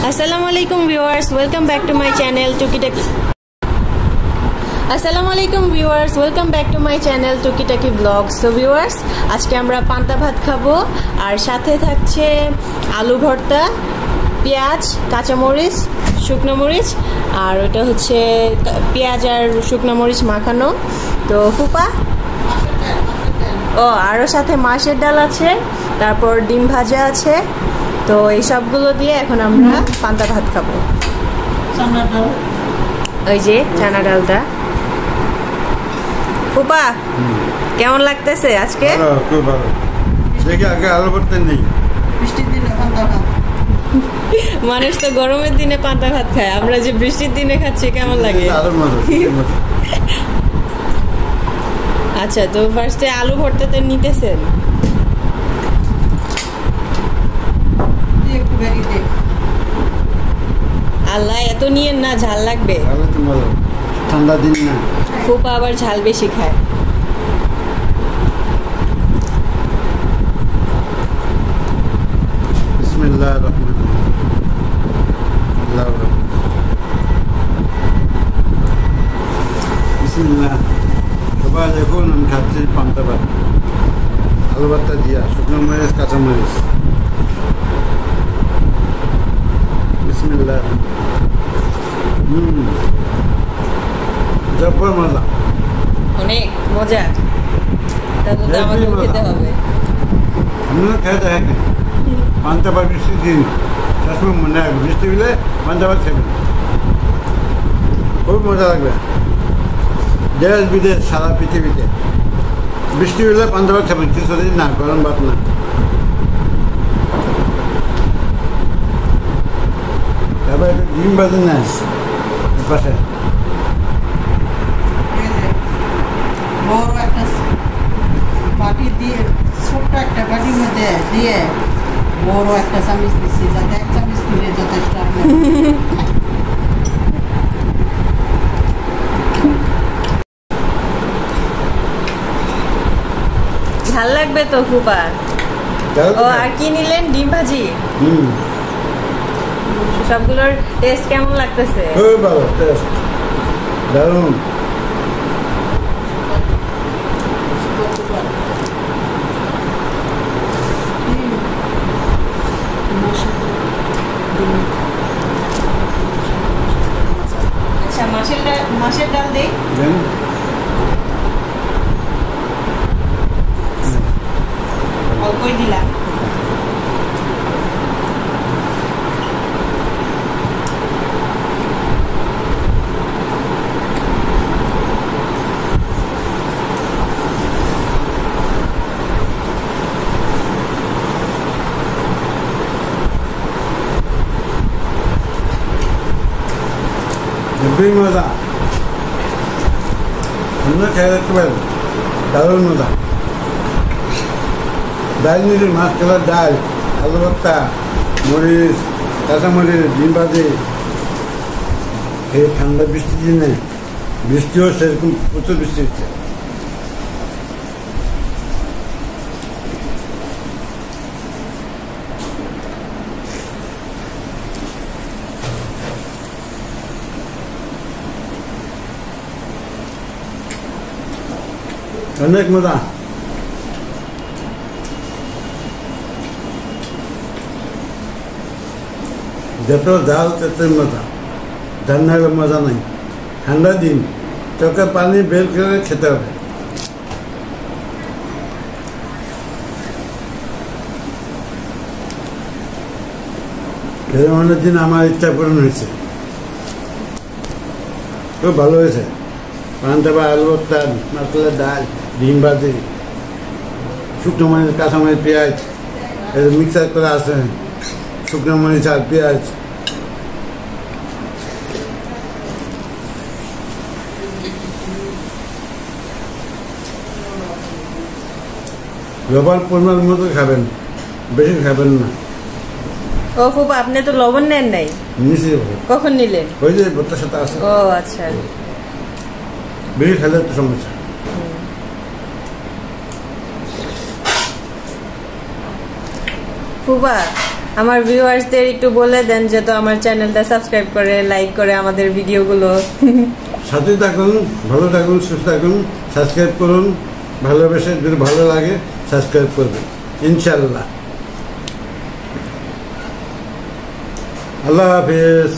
Assalamualaikum viewers, welcome back to my channel Tukitaki. Assalamualaikum viewers, welcome back to my channel Tukitaki vlogs. So viewers, আজকে আমরা পান্তা ভাত খাবো আর সাথে থাকছে আলু ভর্তা, পেঁয়াজ, কাঁচা মরিচ, শুকনো মরিচ আর ওটা হচ্ছে পেঁয়াজ আর শুকনো মরিচ মাখানো। তো ফুপা ও আরো সাথে মাছের ডাল আছে, তারপর ডিম ভাজা আছে। তো এই সবগুলো দিয়ে এখন আমরা পান্তা ভাত খাবো। ওই যে চানা ডালটা। ফুপা কেমন লাগতেছে আজকে? খুব ভালো। আগে আলু ভর্তা নেই, বৃষ্টির দিনে পান্তা ভাত। মানুষ তো গরমের দিনে পান্তা ভাত খায়, আমরা যে বৃষ্টির দিনে খাচ্ছি কেমন লাগে? আচ্ছা, তো ফার্স্টে আলু ভর্তাতে নিতেছেন। আল্লাহ, এত নিয়েন না, ঝাল লাগবে। ঠান্ডা দিন না, ফুপা আবার ঝাল বেশি খায়। বিসমিল্লাহির রহমানির রহিম। বিসমিল্লাহ। সবাই দেখুন, আমি খাচ্ছি পান্তা ভাত, আলু ভর্তা দিয়া, শুকনো মরিচ, কাঁচা মরিচ। বিসমিল্লাহ। জব্বর মজা, অনেক মজা। তাহলে তো আমাকে খেতে হবে। আপনারা খেয়ে দেখেন পান্তা ভাত বৃষ্টির দিন, সবসময় মনে রাখবেন, বৃষ্টি হলে পান্তা ভাত খাবেন, খুব মজা লাগবে। দেশ বিদেশ সারা পৃথিবীতে বৃষ্টি হলে পান্তা ভাত খাবেন, কিছুদিন না, গরম ভাত না। তারপরে ডিম ভাজি না পাশে, বড় একটা বাটি দিয়ে, ছোট্ট একটা বাটির মধ্যে দিয়ে বড় একটা চামচ দিচ্ছি, যাতে এক চামচ দিলে যথেষ্ট। ঝাল লাগবে তো ফুপা। ও আর কি নিলেন? ডিম ভাজি। সবগুলোর টেস্ট কেমন লাগতেছে? খুব ভালো টেস্ট, দারুণ। আচ্ছা, মাছের ডাল দেই। অল্পই দিলাম। খুবই মজা, আপনারা খেয়ে দেখতে পারেন, দারুণ মজা। ডাল নিলে মাছ কালার ডাল, আলু ভর্তা, মরিচ, কাঁচা মরিচ, ডিম ভাজি। এই ঠান্ডা বৃষ্টির দিনে, বৃষ্টিও সেরকম প্রচুর বৃষ্টি হচ্ছে। অনেক মজা। যত জাল তত মজা, জাল না হলে মজা নাই। ঠান্ডা দিন, চোখে পানি বের করে খেতে হবে। অনেক দিন আমার ইচ্ছা পূরণ হয়েছে, খুব ভালো হয়েছে। পান্তা ভাত, আলু ভর্তা, মাছলা ডাল, ডিম ভাজি, শুকনো মরিচ, কাঁচা মরিচ, পেঁয়াজ, মিক্সার করে আছে, শুকনো মরিচ আর পেঁয়াজ। লবণ পরিমাণ মতো খাবেন, বেশি খাবেন না। ও ফুপা, আপনি তো লবণ নেন নাই? নিচে কখন নিলেন? ওই যে ভর্তার সাথে আছে। ও আচ্ছা, বেশি খেলে তো সমস্যা। ফুপা আমার ভিউয়ার্সদের একটু বলে দেন যে তো আমার চ্যানেলটা সাবস্ক্রাইব করে লাইক করে আমাদের ভিডিওগুলো। সাথে থাকুন, ভালো থাকুন, সুস্থ থাকুন, সাবস্ক্রাইব করুন, ভালোবেসে যদি ভালো লাগে সাবস্ক্রাইব করবেন ইনশাআল্লাহ। আল্লাহ হাফেজ।